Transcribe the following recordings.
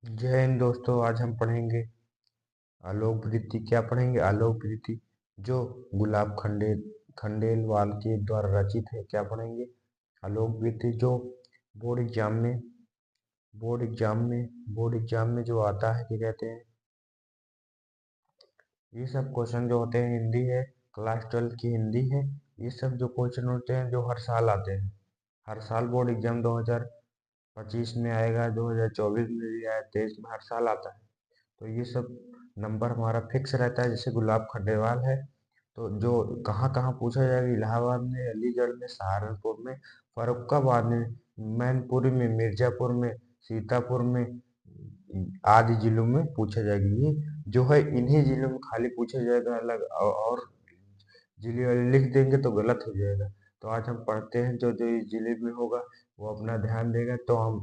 जय हिंद दोस्तों। आज हम पढ़ेंगे आलोक वृत्ति। क्या पढ़ेंगे? आलोक वृत्ति जो गुलाब खंडेलवाल के द्वारा रचित है। क्या पढ़ेंगे? आलोक वृत्ति जो बोर्ड एग्जाम में बोर्ड एग्जाम में जो आता है, क्या कहते हैं, ये सब क्वेश्चन जो होते हैं, हिंदी है, क्लास 12 की हिंदी है। ये सब जो क्वेश्चन होते हैं जो हर साल आते हैं, हर साल बोर्ड एग्जाम 2025 में आएगा, 2024 में भी आया, 23 में, हर साल आता है। तो ये सब नंबर हमारा फिक्स रहता है। जैसे गुलाब खंडेलवाल है तो जो कहाँ कहाँ पूछा जाएगा, इलाहाबाद में, अलीगढ़ में, सहारनपुर में, फर्रुखाबाद में, मैनपुरी में, मिर्जापुर में, सीतापुर में, आदि जिलों में पूछा जाएगा। ये जो है इन्हीं जिलों में खाली पूछा जाएगा। अलग और जिले वाले लिख देंगे तो गलत हो जाएगा। तो आज हम पढ़ते हैं, जो जो इस जिले में होगा वो अपना ध्यान देगा। तो हम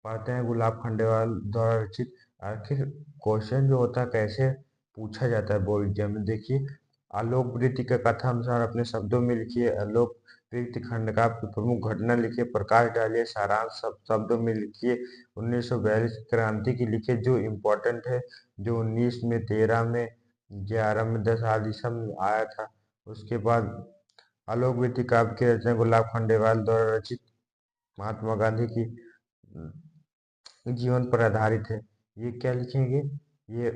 पढ़ते हैं गुलाब खंडेलवाल द्वारा रचित। आखिर क्वेश्चन जो होता है कैसे पूछा जाता है बोर्ड एग्जाम में, देखिए। आलोक वृत्ति का कथा अनुसार अपने शब्दों में लिखिए। आलोक वृत्ति खंड का आपकी प्रमुख घटना लिखिए, प्रकाश डालिए, सारांश सब शब्दों में लिखिए। 1942 की क्रांति की लिखिए जो इम्पोर्टेंट है, जो 19 में, 13 में, 11 में, 10 आदि सब में आया था। उसके बाद आलोक वृत्ति काव्य की रचना गुलाब खंडेलवाल द्वारा रचित महात्मा गांधी की जीवन पर आधारित है। ये क्या लिखेंगे? ये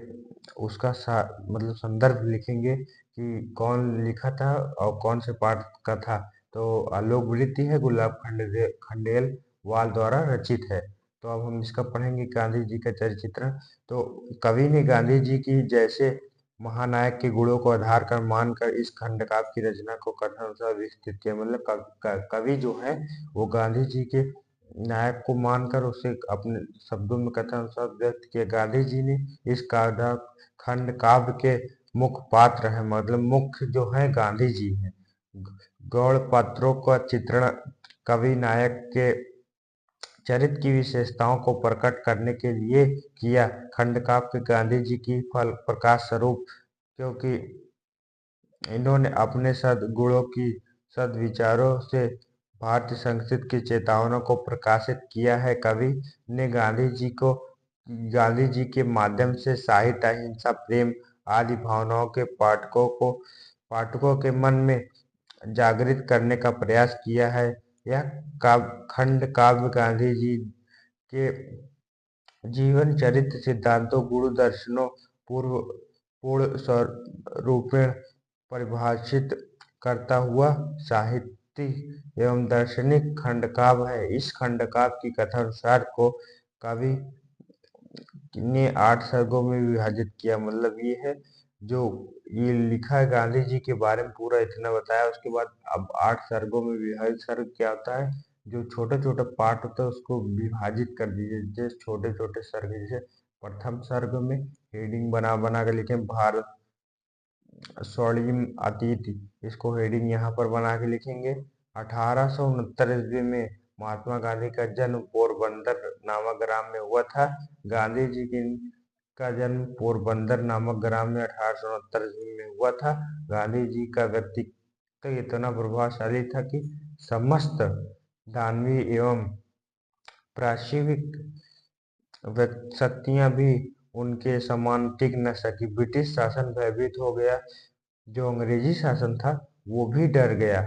उसका मतलब संदर्भ लिखेंगे कि कौन लिखा था और कौन से पाठ का था। तो आलोक वृत्ति है, गुलाब खंडेलवाल द्वारा रचित है। तो अब हम इसका पढ़ेंगे, गांधी जी का चरित्र। तो कवि ने गांधी जी की जैसे महानायक के गुणों को आधार कर मानकर इस खंड काव्य की रचना को कथनानुसार विस्तृत किया। मतलब कवि जो है वो गांधी जी के नायक को मानकर उसे अपने शब्दों में कथनानुसार व्यक्त किया। गांधी जी ने इस खंड काव्य के मुख्य पात्र हैं, मतलब मुख्य जो है गांधी जी हैं। गौड़ पात्रों का चित्रण कवि नायक के चरित्र की विशेषताओं को प्रकट करने के लिए किया। खंड काव्य गांधी जी की फल प्रकाश स्वरूप, क्योंकि इन्होंने अपने सद्गुणों की सद्विचारों से भारतीय संस्कृति की चेतनाओं को प्रकाशित किया है। कवि ने गांधी जी के माध्यम से साहित्य, अहिंसा, प्रेम आदि भावनाओं के पाठकों के मन में जागृत करने का प्रयास किया है। यह खंड काव्य गांधी जी के जीवन चरित्र, सिद्धांतों, गुरु दर्शनों पूर्व पूर्ण स्वरूपेण परिभाषित करता हुआ साहित्यिक एवं दार्शनिक खंडकाव्य है। इस खंडकाव्य की कथानुसार को कवि ने 8 सर्गों में विभाजित किया। मतलब ये है जो ये लिखा है गांधी जी के बारे में, पूरा इतना बताया। उसके बाद अब 8 सर्गों में विभाजित। सर्ग क्या होता है? जो छोटे छोटे पार्ट होता है उसको विभाजित कर दीजिए, जैसे छोटे छोटे सर्ग। जैसे प्रथम सर्ग में हेडिंग बना बना के लिखे भारत स्वर्णिम अतीत, इसको हेडिंग यहाँ पर बना के लिखेंगे। 1869 ईस्वी में महात्मा गांधी का जन्म पोरबंदर नामक ग्राम में हुआ था। गांधी जी का जन्म पोरबंदर नामक ग्राम में 1869 ईस्वी में हुआ था। गांधी जी का व्यक्तित्व इतना प्रभावशाली था कि समस्त दानवीय एवं प्राश्विक शक्तियां भी उनके समान टिक न सकी। ब्रिटिश शासन भयभीत हो गया, जो अंग्रेजी शासन था वो भी डर गया।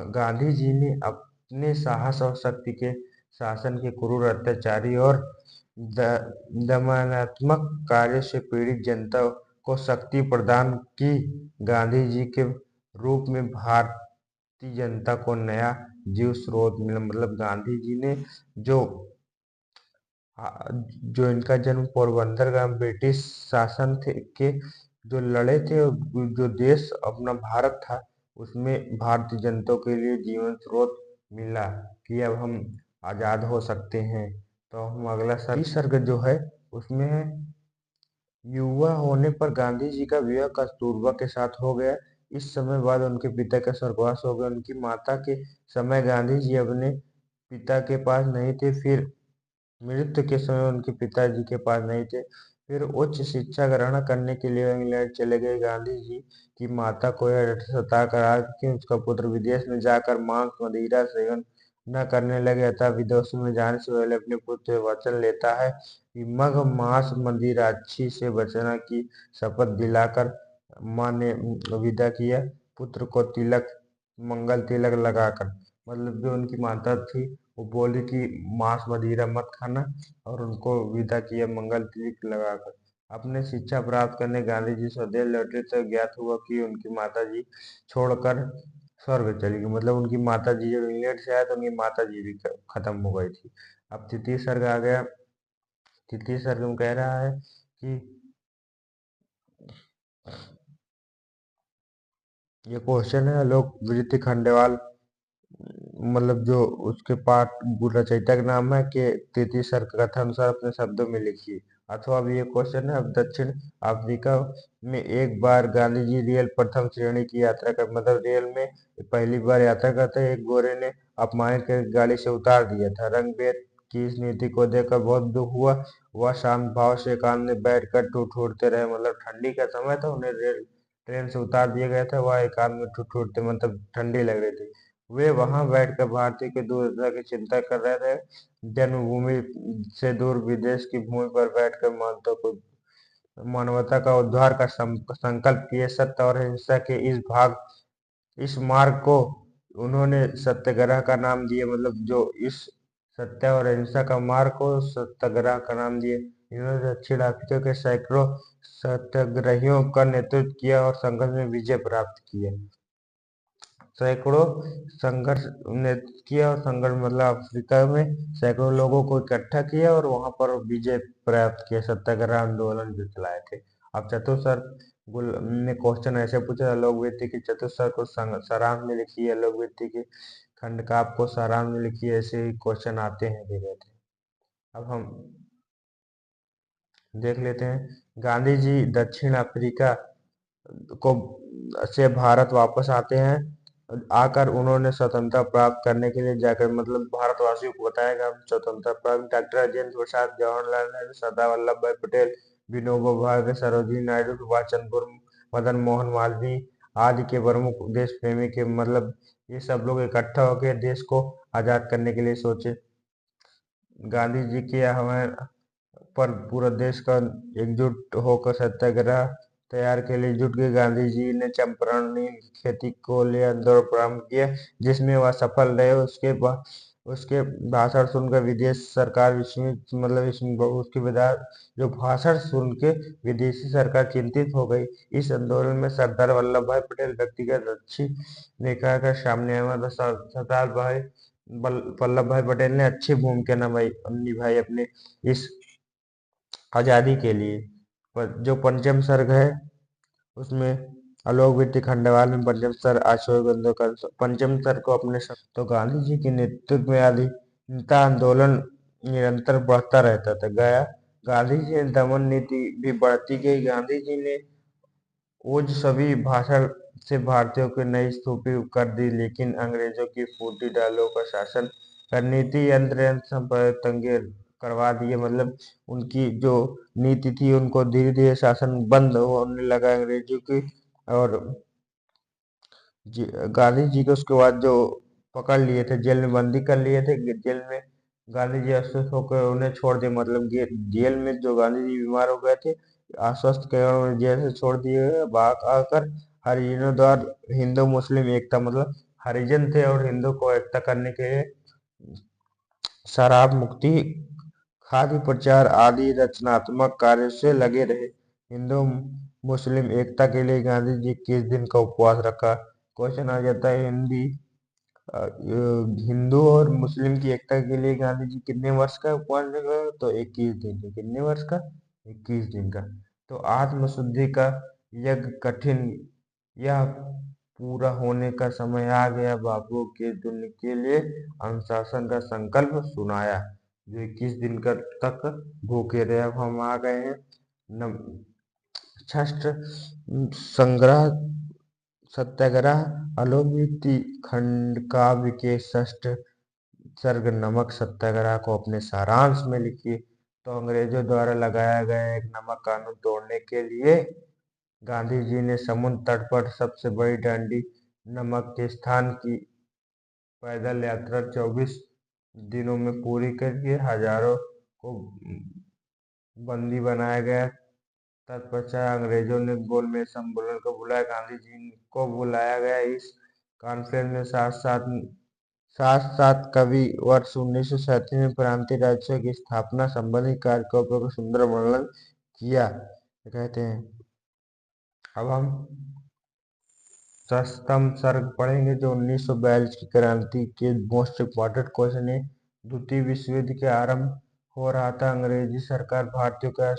गांधी जी ने अपने साहस और शक्ति के शासन के क्रूर, अत्याचारी और दमनात्मक कार्य से पीड़ित जनता को शक्ति प्रदान की। गांधी जी के रूप में भारतीय जनता को नया जीव स्रोत मिला। मतलब गांधी जी ने जो जो इनका जन्म पोरबंदर का ब्रिटिश शासन थे के जो लड़े थे, जो देश अपना भारत था उसमें भारतीय जनता के लिए जीवन स्रोत मिला कि अब हम आजाद हो सकते हैं। तो हम अगला सर्ग जो है उसमें है, युवा होने पर गांधी जी का विवाह कस्तूरबा के साथ हो गया। इस समय बाद उनके पिता का स्वर्गवास हो गया। उनकी माता के समय गांधी जी अपने पिता के पास नहीं थे। फिर मृत्यु के समय उनके पिताजी के पास नहीं थे। फिर उच्च शिक्षा ग्रहण करने के लिए इंग्लैंड चले गए। गांधी जी की माता को यह सता कर कि उसका पुत्र विदेश में जाकर मांस मदिरा सेवन न करने लगे, अतः विदेशों में जाने से पहले अपने पुत्र से वचन लेता है कि मग मांस मदिराक्षी से बचना की शपथ दिलाकर माँ ने विदा किया। पुत्र को तिलक, मंगल तिलक लगाकर, मतलब जो उनकी माता थी वो बोली कि मांस मदिरा मत खाना, और उनको विदा किया मंगल तिलक लगाकर। अपने शिक्षा प्राप्त करने गांधी जी स्वदेश लौटे तो ज्ञात हुआ कि उनकी माता जी छोड़कर स्वर्ग चली गई। मतलब उनकी माता जी जब इंग्लैंड से आए तो उनकी माता जी भी खत्म हो गई थी। अब तृतीय सर्ग आ गया। तृतीय सर्ग में कह रहा है कि ये क्वेश्चन है लोक वृत्ति खंडेवाल, मतलब जो उसके पाठ रचयिता का नाम है कि तृतीय सर्ग कथा अनुसार अपने शब्दों में लिखिए। अथवा अब ये क्वेश्चन है, अब दक्षिण अफ्रीका में एक बार गांधी जी रेल प्रथम श्रेणी की यात्रा कर, मतलब रेल में पहली बार यात्रा करते एक गोरे ने अपमानित कर गाड़ी से उतार दिया था। रंगभेद की इस नीति को देखकर बहुत दुख हुआ। वह शांत भाव से एकांत में बैठ कर ठूठते रहे, मतलब ठंडी का समय था, उन्हें रेल ट्रेन से उतार दिया गया था, वह एकांत में ठूठते, मतलब ठंडी लग रही थी। वे वहां बैठकर भारतीय की दूरदर्शिता की चिंता कर रहे थे। जन्मभूमि से दूर विदेश की भूमि पर बैठकर मानवता का उद्धार का संकल्प किए। सत्य और अहिंसा के इस मार्ग को उन्होंने सत्याग्रह का नाम दिया। मतलब जो इस सत्य और अहिंसा का मार्ग को सत्याग्रह का नाम दिए। इन्होंने दक्षिण अफ्रीका के सैकड़ों सत्याग्रहियों का नेतृत्व किया और संघर्ष में विजय प्राप्त किया। सैकड़ों संघर्ष ने किया, और संघर्ष मतलब अफ्रीका में सैकड़ों लोगों को इकट्ठा किया और वहां पर विजय प्राप्त किया, सत्याग्रह आंदोलन जो चलाए थे। अब चतुस्सर गुल ने क्वेश्चन ऐसे पूछा, लोकवृत्ति की चतुस्सर को सारांश में लिखिए, लोकवृत्ति के खंड का आपको सारांश में लिखिए, ऐसे ही क्वेश्चन आते हैं धीरे धीरे। अब हम देख लेते हैं। गांधी जी दक्षिण अफ्रीका को से भारत वापस आते हैं। आकर उन्होंने स्वतंत्रता प्राप्त करने के लिए जाकर, मतलब भारतवासियों को बताया हम स्वतंत्रता प्राप्त। डॉक्टर राजेंद्र प्रसाद, जवाहरलाल नेहरू, सरदार वल्लभ भाई पटेल, विनोबा भावे, सरोजिनी नायडू, सुभाष चंद्र बोस, मदन मोहन मालवीय आदि के प्रमुख देश प्रेमी के, मतलब ये सब लोग इकट्ठा होकर देश को आजाद करने के लिए सोचे। गांधी जी के आह्वान पर पूरा देश का एकजुट होकर सत्याग्रह तैयार के लिए जुट गए। गांधी जी ने चंपारण नील की खेती को ले आंदोलन प्रारंभ किया, जिसमें वह सफल रहे। उसके भाषण सुनकर विदेश सरकार विस्मित, मतलब उसके जो भाषण सुन के विदेशी सरकार चिंतित हो गई। इस आंदोलन में सरदार वल्लभ भाई पटेल व्यक्तिगत अच्छी निकाय का सामने आया, मतलब सरदार वल्लभ भाई पटेल ने अच्छी भूमिका निभाई अपने इस आजादी के लिए। पर जो पंचम सर्ग है उसमें आलोक वृत्ति खंडवाल में पंचम सर्ग अशोक का पंचम सर्ग को अपने तो गांधी जी के नेतृत्व में अधीनता आंदोलन निरंतर बढ़ता रहता था गया। गांधी जी ने दमन नीति भी बढ़ती गई। गांधी जी ने ओज सभी भाषण से भारतीयों की नई स्तूपी कर दी, लेकिन अंग्रेजों की फूटी डालों का शासन कर नीति यंत्र तंगे करवा दिए। मतलब उनकी जो नीति थी उनको धीरे धीरे शासन बंद होने लगा अंग्रेजों की। और गांधी जी को उसके बाद जो पकड़ लिए थे, जेल में बंदी कर लिए थे, जेल में गांधी जी अस्वस्थ होकर उन्हें छोड़ दिए। मतलब जेल में जो गांधी जी बीमार हो गए थे, आश्वस्त कर उन्हें जेल से छोड़ दिए। बाहर आकर हरिजनों द्वारा हिंदू मुस्लिम एकता, मतलब हरिजन थे और हिंदू को एकता करने के लिए शराब मुक्ति, खादी प्रचार आदि रचनात्मक कार्य से लगे रहे। हिंदू मुस्लिम एकता के लिए गांधी जी किस दिन का उपवास रखा। क्वेश्चन आ जाता है हिंदू और मुस्लिम की एकता के लिए गांधी जी कितने वर्ष का उपवास रखा, तो 21 दिन का। कितने वर्ष का? 21 दिन का। तो आत्मशुद्धि का यज्ञ कठिन, यह पूरा होने का समय आ गया। बाबू के दुनिया के लिए अनुशासन का संकल्प सुनाया, जो 21 दिन का तक भूखे रहे। अब हम आ गए हैं षष्ठ संग्रह सत्याग्रह आलोक खंड काव्य के षष्ठ सर्ग नमक सत्याग्रह को अपने सारांश में लिखिए। तो अंग्रेजों द्वारा लगाया गया एक नमक कानून तोड़ने के लिए गांधी जी ने समुद्र तट पर सबसे बड़ी डांडी नमक के स्थान की पैदल यात्रा 24 दिनों में पूरी करके हजारों को बंदी बनाया गया। तत्पश्चात अंग्रेजों ने गोलमेज सम्मेलन को बुलाया, गांधी जी को बुलाया गया। इस कॉन्फ्रेंस में साथ साथ कवि वर्ष 1937 में प्रांतीय राज्यों की स्थापना संबंधी कार्यक्रमों का सुंदर वर्णन किया। कहते हैं अब हम सप्तम सर्ग पढ़ेंगे, जो 1942 की क्रांति के मोस्ट इम्पोर्टेंट क्वेश्चन है। द्वितीय विश्व युद्ध के आरंभ हो रहा था। अंग्रेजी सरकार भारतीयों का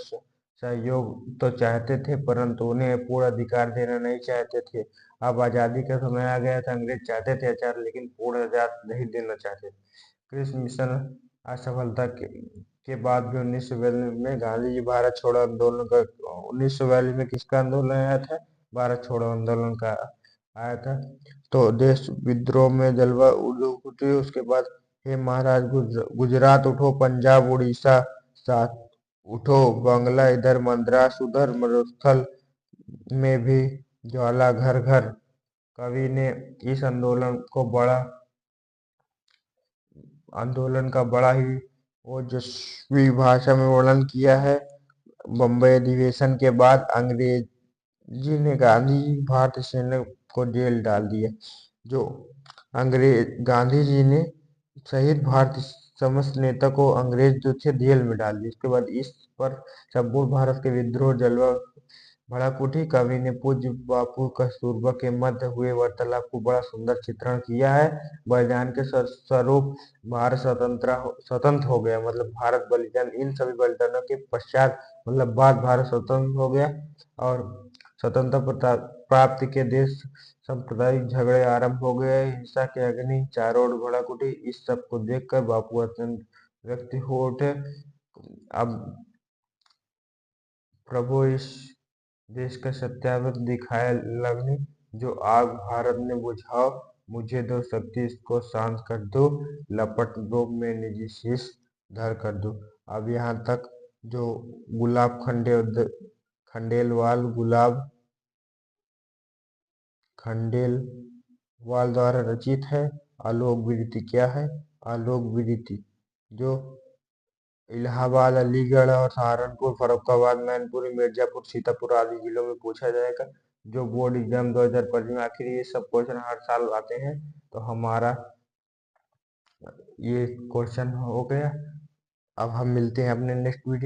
सहयोग तो चाहते थे, परंतु उन्हें पूर्ण अधिकार देना नहीं चाहते थे। अब आजादी का समय आ गया था। अंग्रेज चाहते थे आजाद, लेकिन पूर्ण आजाद नहीं देना चाहते। क्रिस मिशन असफलता के बाद भी 1942 में गांधी जी भारत छोड़ो आंदोलन का 1942 में किसका आंदोलन आया था? भारत छोड़ो आंदोलन का आया था। तो देश विद्रोह में जलवा उठी। उसके बाद हे महाराज, गुजरात उठो, पंजाब उड़ीसा साथ उठो, बांग्ला इधर, मद्रास उधर, मरुस्थल में भी ज्वाला घर घर। कवि ने इस आंदोलन का बड़ा ही ओजस्वी भाषा में वर्णन किया है। बम्बई अधिवेशन के बाद अंग्रेजी ने भारतीय सेना को जेल डाल दिया। जो गांधी जी ने शहीद भारतीय समस्त नेता को अंग्रेज जो थे जेल में डाल दिया। इसके बाद इस पर संपूर्ण भारत के विद्रोह जलवा भड़क उठी। कवि ने पूज्य बापू कस्तूरबा के मध्य हुए वार्तालाप को बड़ा सुंदर चित्रण किया है। बलिदान के स्वरूप भारत स्वतंत्र हो गया, मतलब भारत बलिदान, इन सभी बलिदानों के पश्चात मतलब बाद भारत स्वतंत्र हो गया और स्वतंत्रता प्राप्ति के देश सांप्रदायिक झगड़े आरंभ हो गए। हिंसा के अग्नि चारों ओर भड़क उठी। इस सब को देखकर बापू अत्यंत व्यक्त हो उठे। अब प्रभु, इस देश का सत्यावत दिखाया लगनी, जो आग भारत ने बुझाओ, मुझे दो शक्ति इसको शांत कर दो, लपट दो मैं निजी शीश धर कर दो। अब यहाँ तक जो गुलाब खंडेलवाल द्वारा रचित है। आलोक विरीति क्या है? आलोक विरीति जो इलाहाबाद, अलीगढ़ और सहारनपुर, फर्रुखाबाद, मैनपुरी, मिर्जापुर, सीतापुर आदि जिलों में पूछा जाएगा। जो बोर्ड एग्जाम 2025 में, आखिर ये सब क्वेश्चन हर साल आते हैं, तो हमारा ये क्वेश्चन हो गया। अब हम मिलते हैं अपने नेक्स्ट वीडियो।